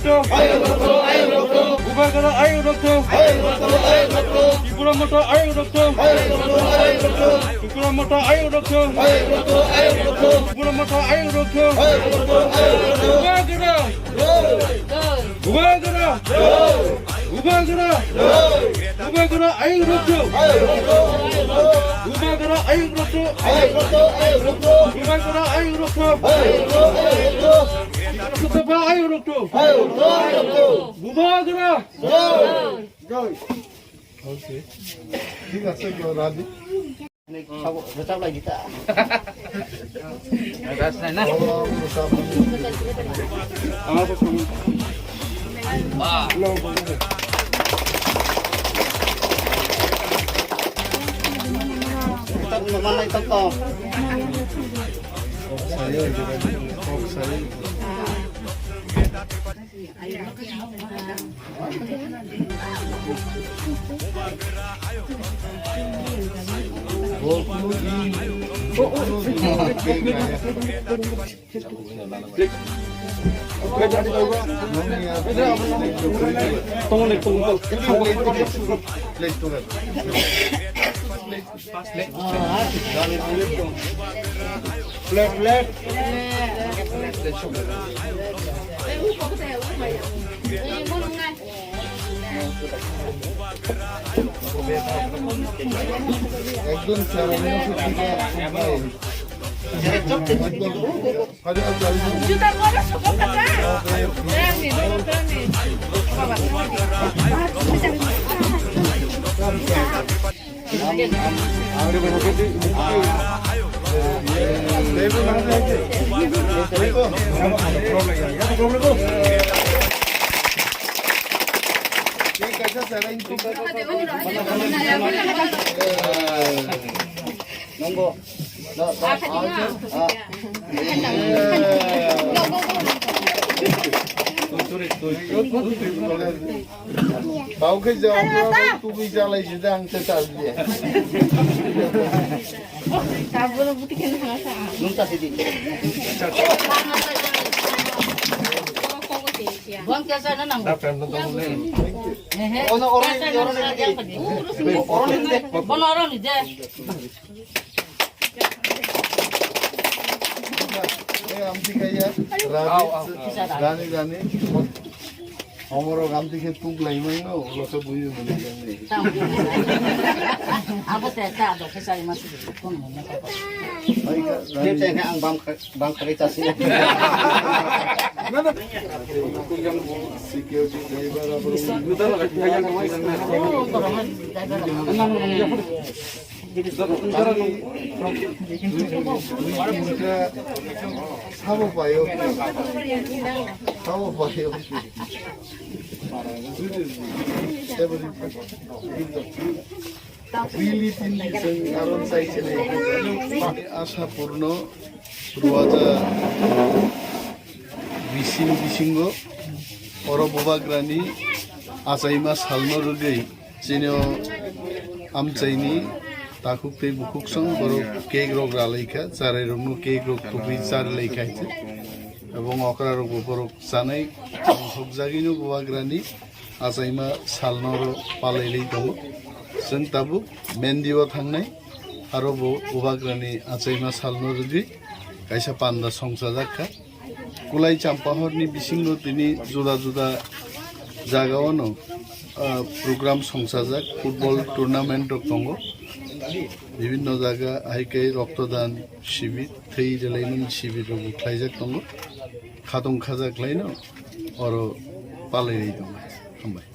Bubagara ayo doktor. Ikuramata ayo doktor. Ikuramata ayo doktor. Ikuramata ayo doktor. Bubagara. Bubagara. Bubagara. Bubagara ayo doktor. Bubagara ayo doktor. Bubagara ayo doktor. Mustafa ayo doktor. Bubagara. Okay. ঠিক আছে রাজি Besar lagi tak? Gas na na. Mana itu kok? saya saya একদম Juta mora sokong ka ka. Rami, rami. Nunggu. কাউকে তুমি চালাইছি আনতে চালিয়ে Nunta sidi. Buang kasa na nang. Ono orang ini. Ono orang ini. Amati খাইয়া গানে গানে আমার গামতি খেয়ে তুক লাইমাই না ওগুলোকে বুঝে মনে জানি Ako sa tado kasi mas kon mo na ka. Dito nga ang bang karita siya. Security driver আবার 사고 봐요. 사고 봐요. কারণ চাইছেন আশাপূর্ণ রোয়াজা বিশিঙ্গ অরবাগ্রানি আচাইমা সালনো রুগৈ চিনিও আমচাইনি তাকুকতে বুকুকসং বড় কেক রোগ রালাইখা চারাই রং কেক রোগ টুকুই চার লেখাইছে এবং অকরা রোগ বড় জানাই হকজাগিনো বুবাগ্রানি আচাইমা সালনোর পালাইলেই দङ जों दाबो मेन्दियाव थांनाय आरो बुबाग्रानि आचाइमा सालनो रुगि गायसा पान्दा संसाजाखा कुलाइ चाम्पाहरनि बिसिंनो दिनै जुदा जुदा जागायावनो प्रग्राम संसाजाक फुटबल टुर्नामेन्ट दङ বিভিন্ন জায়গা আইকে রক্তদান শিবির থৈ দেলাইনো শিবির বুख्लायजाक दङ खादं खाजाख्लायनो आरो पालायनाय दङ हामबाय